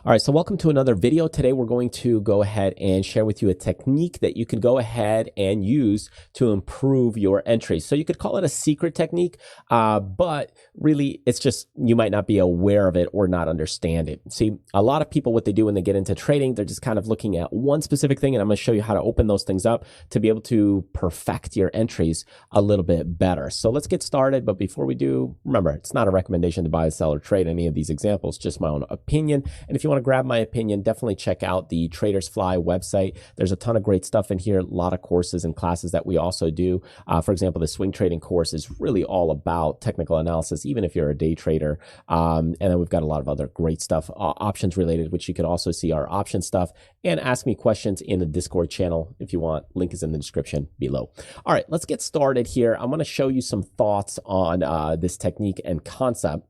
All right, so welcome to another video. Today we're going to go ahead and share with you a technique that you can go ahead and use to improve your entries. So you could call it a secret technique, but really it's just you might not be aware of it or not understand it. See, a lot of people, what they do when they get into trading, they're just kind of looking at one specific thing, and I'm going to show you how to open those things up to be able to perfect your entries a little bit better. So let's get started, but before we do, remember, it's not a recommendation to buy, sell, or trade any of these examples, just my own opinion. And if you want to grab my opinion, definitely check out the Traders Fly website. There's a ton of great stuff in here, a lot of courses and classes that we also do. For example, the swing trading course is really all about technical analysis, even if you're a day trader. And then we've got a lot of other great stuff, options related, which you could also see our option stuff and ask me questions in the Discord channel if you want. Link is in the description below. All right, let's get started here. I'm going to show you some thoughts on this technique and concept.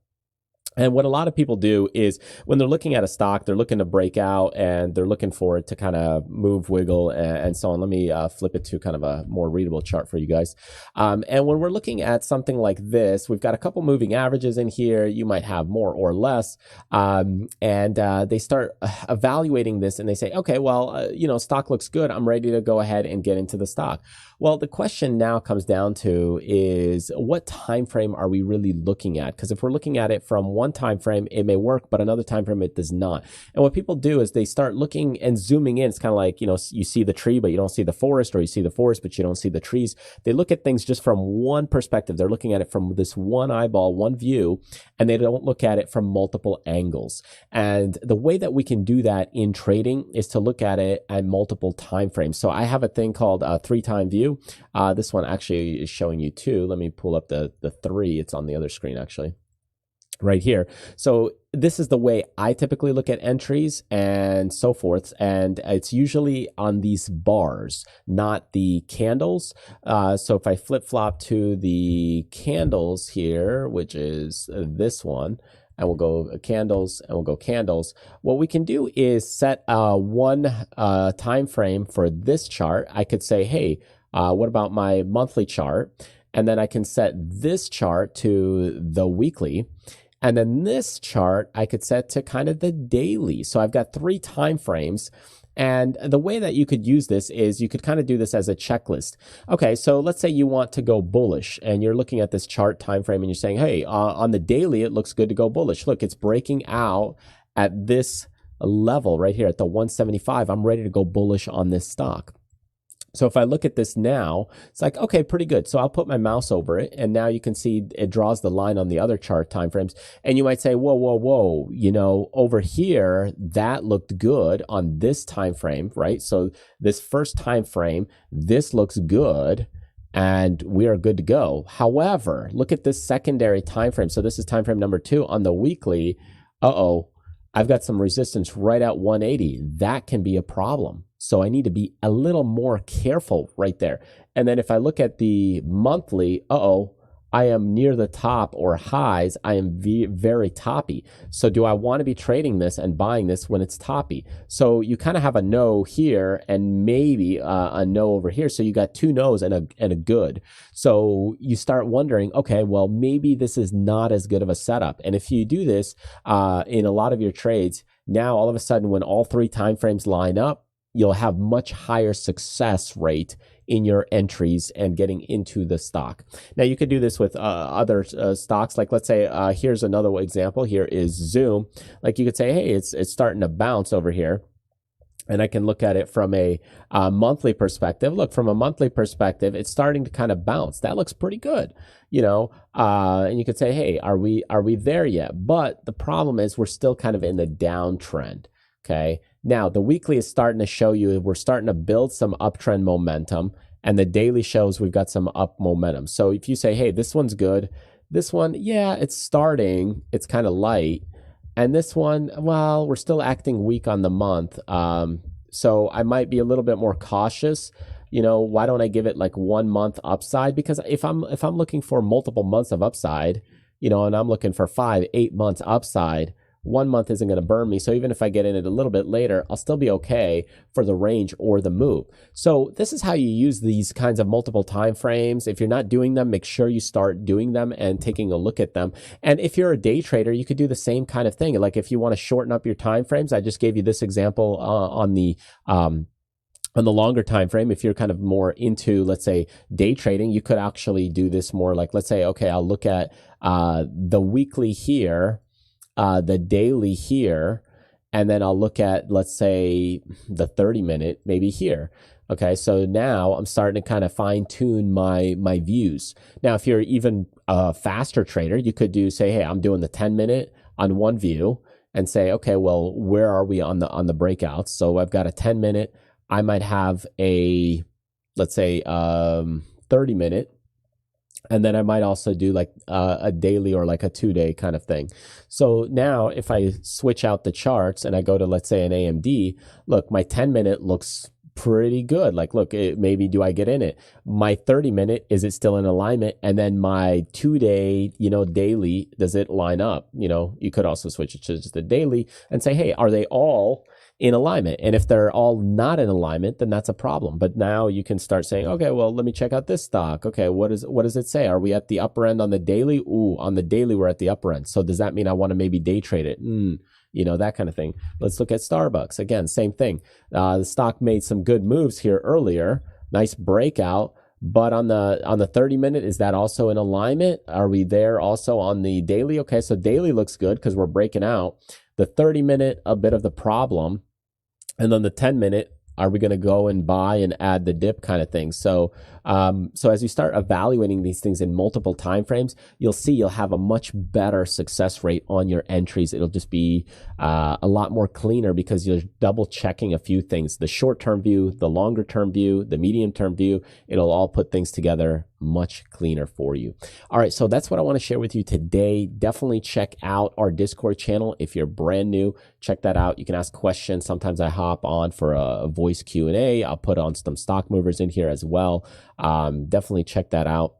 And what a lot of people do is when they're looking at a stock, they're looking to break out and they're looking for it to kind of move, wiggle, and so on. Let me flip it to kind of a more readable chart for you guys. And when we're looking at something like this, we've got a couple moving averages in here. You might have more or less. And they start evaluating this and they say, okay, well, stock looks good. I'm ready to go ahead and get into the stock. Well, the question now comes down to is what time frame are we really looking at? Because if we're looking at it from one time frame, it may work, but another time frame, it does not. And what people do is they start looking and zooming in. It's kind of like, you see the tree, but you don't see the forest, or you see the forest, but you don't see the trees. They look at things just from one perspective. They're looking at it from this one eyeball, one view, and they don't look at it from multiple angles. And the way that we can do that in trading is to look at it at multiple time frames. So I have a thing called a 3-time view. This one actually is showing you 2. Let me pull up the 3. It's on the other screen actually, right here. So this is the way I typically look at entries and so forth. And it's usually on these bars, not the candles. So if I flip flop to the candles here, which is this one, and we'll go candles and we'll go candles. What we can do is set one time frame for this chart. I could say, hey, what about my monthly chart? And then I can set this chart to the weekly. And then this chart I could set to kind of the daily. So I've got 3 time frames. And the way that you could use this is you could kind of do this as a checklist. Okay, so let's say you want to go bullish and you're looking at this chart time frame and you're saying, hey, on the daily, it looks good to go bullish. Look, it's breaking out at this level right here at the 175. I'm ready to go bullish on this stock. So if I look at this now, it's like, okay, pretty good. So I'll put my mouse over it, and now you can see it draws the line on the other chart timeframes. And you might say, whoa, whoa, whoa, over here, that looked good on this time frame, right? So this first time frame, this looks good, and we are good to go. However, look at this secondary time frame. So this is time frame number 2 on the weekly. I've got some resistance right at 180. That can be a problem. So I need to be a little more careful right there. And then if I look at the monthly, I am near the top or highs. I am very toppy. So do I want to be trading this and buying this when it's toppy? So you kind of have a no here and maybe a no over here. So you got 2 no's and a good. So you start wondering, okay, well, maybe this is not as good of a setup. And if you do this in a lot of your trades, now all of a sudden when all 3 time frames line up, you'll have much higher success rate in your entries and getting into the stock. Now you could do this with other stocks. Like let's say, here's another example. Here is Zoom. Like you could say, hey, it's starting to bounce over here. And I can look at it from a monthly perspective. Look, from a monthly perspective, it's starting to kind of bounce. That looks pretty good, and you could say, hey, are we there yet? But the problem is we're still kind of in the downtrend. Okay. Now the weekly is starting to show you we're starting to build some uptrend momentum, and the daily shows we've got some up momentum. So if you say, hey, this one's good, this one, yeah, it's starting, it's kind of light. And this one, well, we're still acting weak on the month. So I might be a little bit more cautious. Why don't I give it like 1 month upside? Because if I'm looking for multiple months of upside, and I'm looking for 5-8 months upside, 1 month isn't going to burn me. So even if I get in it a little bit later, I'll still be okay for the range or the move. So this is how you use these kinds of multiple time frames. If you're not doing them, make sure you start doing them and taking a look at them. And if you're a day trader, you could do the same kind of thing. Like if you want to shorten up your time frames, I just gave you this example on the longer time frame. If you're kind of more into, let's say, day trading, you could actually do this more like, let's say, okay, I'll look at the weekly here, the daily here, and then I'll look at, let's say, the 30-minute maybe here. Okay, so now I'm starting to kind of fine tune my views. Now, if you're even a faster trader, you could do, say, hey, I'm doing the 10-minute on one view and say, okay, well, where are we on the breakouts? So I've got a 10-minute. I might have a, let's say, 30-minute. And then I might also do like a daily or like a 2-day kind of thing. So now if I switch out the charts and I go to, let's say, an AMD, look, my 10-minute looks pretty good. Like, look, maybe do I get in it? My 30-minute, is it still in alignment? And then my 2-day, daily, does it line up? You could also switch it to just the daily and say, hey, are they all in alignment? And if they're all not in alignment, then that's a problem. But now you can start saying, okay, well, let me check out this stock. Okay, what does it say? Are we at the upper end on the daily? Ooh, on the daily, we're at the upper end. So does that mean I want to maybe day trade it? That kind of thing. Let's look at Starbucks. Again, same thing. The stock made some good moves here earlier. Nice breakout. But on the 30-minute, is that also in alignment? Are we there also on the daily? Okay, so daily looks good because we're breaking out. The 30-minute, a bit of the problem. And then the 10-minute, are we going to go and buy and add the dip kind of thing? So as you start evaluating these things in multiple time frames, you'll see you'll have a much better success rate on your entries. It'll just be a lot more cleaner because you're double checking a few things: the short-term view, the longer-term view, the medium-term view. It'll all put things together much cleaner for you. All right, so that's what I want to share with you today. Definitely check out our Discord channel if you're brand new. Check that out. You can ask questions. Sometimes I hop on for a voice Q&A. I'll put on some stock movers in here as well. Definitely check that out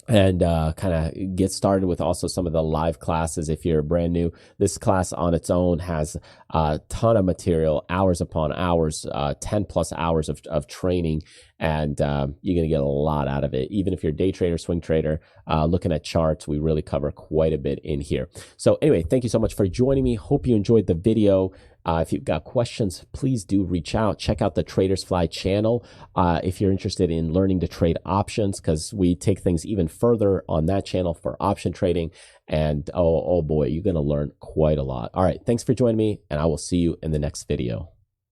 and kind of get started with also some of the live classes if you're brand new. This class on its own has a ton of material, hours upon hours, 10 plus hours of training, and you're going to get a lot out of it. Even if you're a day trader, swing trader, looking at charts, we really cover quite a bit in here. So anyway, thank you so much for joining me. Hope you enjoyed the video. If you've got questions, please do reach out. Check out the Traders Fly channel if you're interested in learning to trade options, because we take things even further on that channel for option trading. And oh boy, you're going to learn quite a lot. All right, thanks for joining me, and I will see you in the next video.